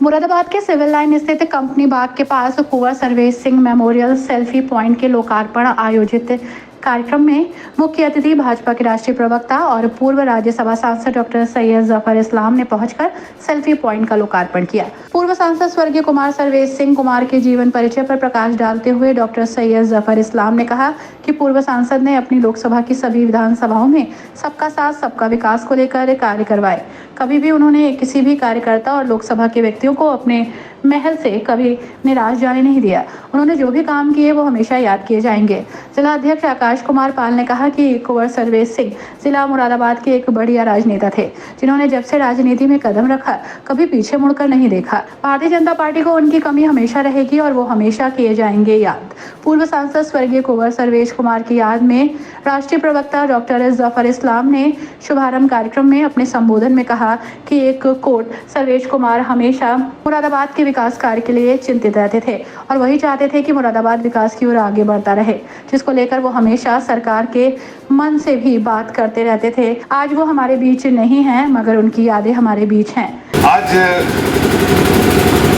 मुरादाबाद के civil line स्थित company Bagh के पास Kunwar Sarvesh Singh memorial selfie point के लोकार्पण आयोजित कार्यक्रम में मुख्य अतिथि भाजपा के राष्ट्रीय प्रवक्ता और पूर्व राज्यसभा सांसद डॉक्टर सैयद जफर इस्लाम ने पहुंचकर सेल्फी पॉइंट का लोकार्पण किया। पूर्व सांसद स्वर्गीय कुमार सर्वेश सिंह कुमार के जीवन परिचय पर प्रकाश डालते हुए डॉक्टर सैयद जफर इस्लाम ने कहा कि पूर्व सांसद ने अपनी लोकसभा की सभी विधानसभाओं में सबका साथ सबका विकास को लेकर कार्य करवाए। कभी भी उन्होंने किसी भी कार्यकर्ता और लोकसभा के व्यक्तियों को अपने महल से कभी निराश जाने नहीं दिया। उन्होंने जो भी काम किए वो हमेशा याद किए जाएंगे। जिला अध्यक्ष आकाश कुमार पाल ने कहा कि कुंवर सर्वेश सिंह जिला मुरादाबाद के एक बढ़िया राजनेता थे, जिन्होंने जब से राजनीति में कदम रखा कभी पीछे मुड़कर नहीं देखा। भारतीय जनता पार्टी को उनकी कमी हमेशा रहेगी और वो हमेशा किए जाएंगे याद। पूर्व सांसद स्वर्गीय कुंवर सर्वेश कुमार की याद में राष्ट्रीय प्रवक्ता डॉक्टर जफर इस्लाम ने शुभारंभ कार्यक्रम में अपने संबोधन में कहा कि एक कोट सर्वेश कुमार हमेशा मुरादाबाद के विकास कार्य के लिए चिंतित रहते थे और वही चाहते थे कि मुरादाबाद विकास की ओर आगे बढ़ता रहे, जिसको लेकर वो हमेशा सरकार के मन से भी बात करते रहते थे। आज वो हमारे बीच नहीं हैं, मगर उनकी यादें हमारे बीच हैं। आज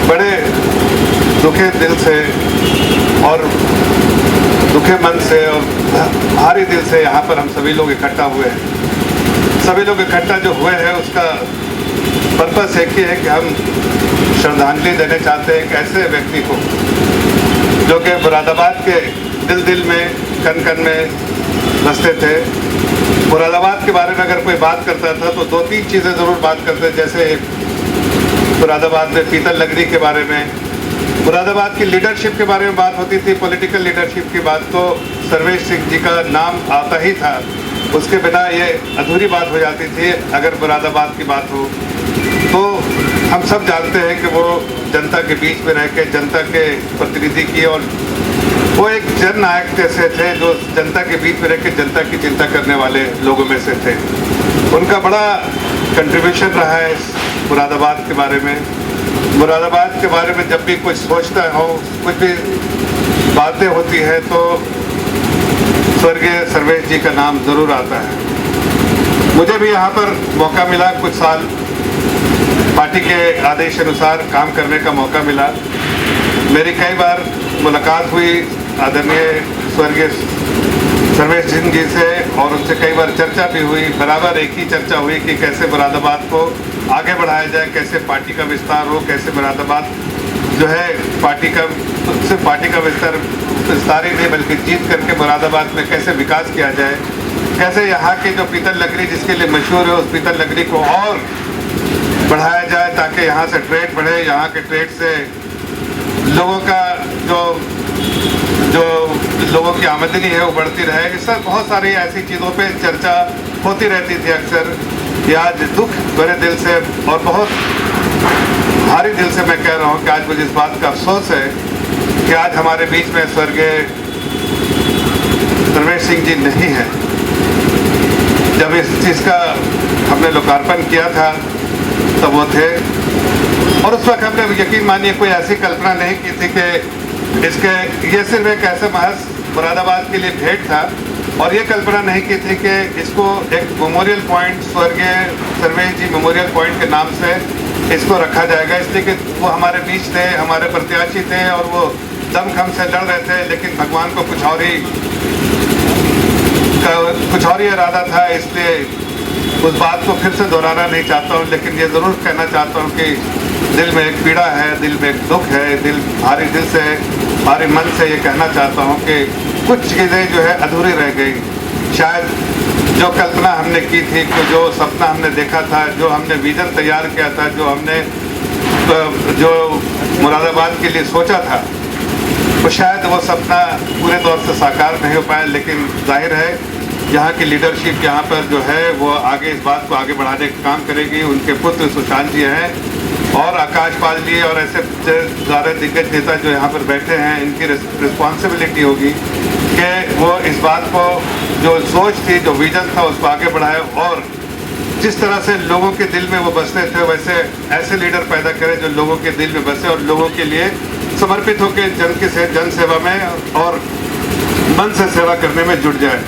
बड़े दुखे दिल से और दुखे मन से और भारी दिल से यहाँ पर हम सभी लोग इकट्ठा हुए हैं। सभी लोग इकट्ठा जो हुए हैं उसका पर्पस एक ही है कि हम श्रद्धांजलि देने चाहते हैं एक ऐसे व्यक्ति को जो कि मुरादाबाद के दिल दिल में कन कन में बसते थे। मुरादाबाद के बारे में अगर कोई बात करता था तो दो तीन चीज़ें ज़रूर बात करते, जैसे मुरादाबाद में पीतल नगरी के बारे में, मुरादाबाद की लीडरशिप के बारे में बात होती थी, पॉलिटिकल लीडरशिप की बात तो सर्वेश सिंह जी का नाम आता ही था, उसके बिना ये अधूरी बात हो जाती थी। अगर मुरादाबाद की बात हो तो हम सब जानते हैं कि वो जनता के बीच में रह के जनता के प्रतिनिधि की और वो एक जननायक जैसे थे जो जनता के बीच में रह के जनता की चिंता करने वाले लोगों में से थे। उनका बड़ा कंट्रीब्यूशन रहा है मुरादाबाद के बारे में। मुरादाबाद के बारे में जब भी कुछ सोचता हो, कुछ भी बातें होती है तो स्वर्गीय सर्वेश जी का नाम ज़रूर आता है। मुझे भी यहाँ पर मौका मिला, कुछ साल पार्टी के आदेश अनुसार काम करने का मौका मिला। मेरी कई बार मुलाकात हुई आदरणीय स्वर्गीय सर्वेश सिंह जी से और उनसे कई बार चर्चा भी हुई। बराबर एक ही चर्चा हुई कि कैसे मुरादाबाद को आगे बढ़ाया जाए, कैसे पार्टी का विस्तार हो, कैसे मुरादाबाद जो है सिर्फ पार्टी का विस्तार ही नहीं बल्कि जीत करके मुरादाबाद में कैसे विकास किया जाए, कैसे यहाँ की जो पीतल नगरी जिसके लिए मशहूर है उस पीतल नगरी को और बढ़ाया जाए ताकि यहाँ से ट्रेड बढ़े, यहाँ के ट्रेड से लोगों का जो लोगों की आमदनी है वो बढ़ती रहे। इस सब बहुत सारी ऐसी चीज़ों पे चर्चा होती रहती थी अक्सर। कि आज दुख भरे दिल से और बहुत भारी दिल से मैं कह रहा हूँ कि आज मुझे इस बात का अफसोस है कि आज हमारे बीच में स्वर्गीय सर्वेश सिंह जी नहीं है। जब इस चीज़ का हमने लोकार्पण किया था तब वो थे और उस वक्त हमने यकीन मानिए कोई ऐसी कल्पना नहीं की थी कि ये सिर्फ एक ऐसे महज मुरादाबाद के लिए भेंट था और ये कल्पना नहीं की थी कि इसको एक मेमोरियल पॉइंट स्वर्गीय सर्वेश जी मेमोरियल पॉइंट के नाम से इसको रखा जाएगा। इसलिए कि वो हमारे बीच थे, हमारे प्रत्याशी थे और वो दमखम से लड़ रहे थे, लेकिन भगवान को कुछ और ही इरादा था। इसलिए उस बात को फिर से दोहराना नहीं चाहता हूँ, लेकिन ये ज़रूर कहना चाहता हूँ कि दिल में एक पीड़ा है, दिल में एक दुख है, भारी दिल से भारी मन से ये कहना चाहता हूँ कि कुछ चीज़ें जो है अधूरी रह गई। शायद जो कल्पना हमने की थी, जो सपना हमने देखा था, जो हमने विज़न तैयार किया था, जो मुरादाबाद के लिए सोचा था, तो शायद वो सपना पूरे तौर से साकार नहीं हो पाया। लेकिन जाहिर है यहाँ की लीडरशिप यहाँ पर जो है वो आगे इस बात को आगे बढ़ाने का काम करेगी। उनके पुत्र सुशांत जी हैं और आकाश पाल जी और ऐसे सारे दिग्गज नेता जो यहाँ पर बैठे हैं, इनकी रिस्पॉन्सिबिलिटी होगी कि वो इस बात को जो सोच थी, जो विजन था, उसको आगे बढ़ाए और जिस तरह से लोगों के दिल में वो बसते थे वैसे ऐसे लीडर पैदा करें जो लोगों के दिल में बसे और लोगों के लिए समर्पित होकर जन सेवा में और मन से सेवा करने में जुट जाए।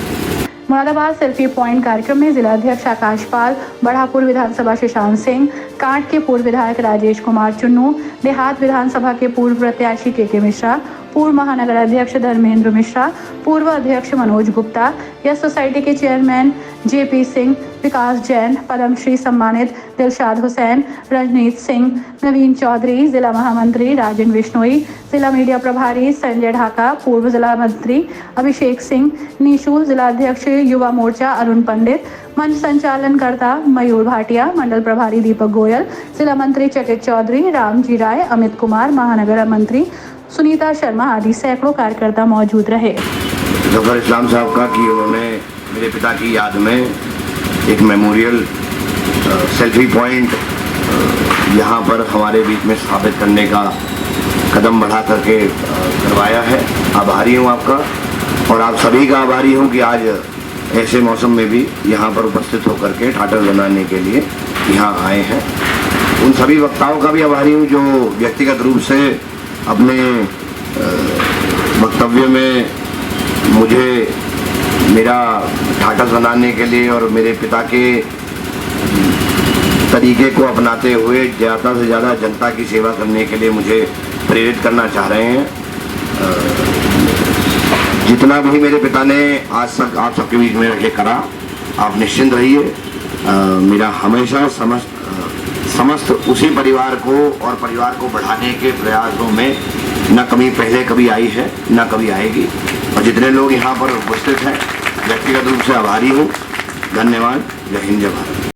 मुरादाबाद सेल्फी पॉइंट कार्यक्रम में जिला अध्यक्ष आकाश पाल, बढ़ापुर विधानसभा शशांक सिंह, कांट के पूर्व विधायक राजेश कुमार चुन्नू, देहात विधानसभा के पूर्व प्रत्याशी के मिश्रा, पूर्व महानगर अध्यक्ष धर्मेंद्र मिश्रा, पूर्व अध्यक्ष मनोज गुप्ता, यस सोसाइटी के चेयरमैन जेपी सिंह, विकास जैन, पद्मश्री सम्मानित दिलशाद हुसैन, रजनीत सिंह, नवीन चौधरी, जिला महामंत्री राजन बिश्नोई, जिला मीडिया प्रभारी संजय ढाका, पूर्व जिला मंत्री अभिषेक सिंह, निशु, जिला अध्यक्ष युवा मोर्चा अरुण पंडित, मंच संचालनकर्ता मयूर भाटिया, मंडल प्रभारी दीपक गोयल, जिला मंत्री चकित चौधरी, रामजी राय, अमित कुमार, महानगर मंत्री सुनीता शर्मा आदि सैकड़ों कार्यकर्ता मौजूद रहे। जफर इस्लाम साहब का कि उन्होंने मेरे पिता की याद में एक मेमोरियल सेल्फी पॉइंट यहाँ पर हमारे बीच में स्थापित करने का कदम बढ़ा करके करवाया है। आभारी हूँ आपका और आप सभी का आभारी हूँ कि आज ऐसे मौसम में भी यहाँ पर उपस्थित होकर के ठाठर बनाने के लिए यहाँ आए हैं। उन सभी वक्ताओं का भी आभारी हूँ जो व्यक्तिगत रूप से अपने वक्तव्य में मुझे मेरा ठाठर बनाने के लिए और मेरे पिता के तरीके को अपनाते हुए ज़्यादा से ज़्यादा जनता की सेवा करने के लिए मुझे प्रेरित करना चाह रहे हैं। जितना भी मेरे पिता ने आज तक आप सबके बीच में रह करा, आप निश्चिंत रहिए। मेरा हमेशा समस्त उसी परिवार को और परिवार को बढ़ाने के प्रयासों में न कमी पहले कभी आई है न कभी आएगी। और जितने लोग यहाँ पर उपस्थित हैं व्यक्तिगत रूप से आभारी हूँ। धन्यवाद। जय हिंद, जय भारत।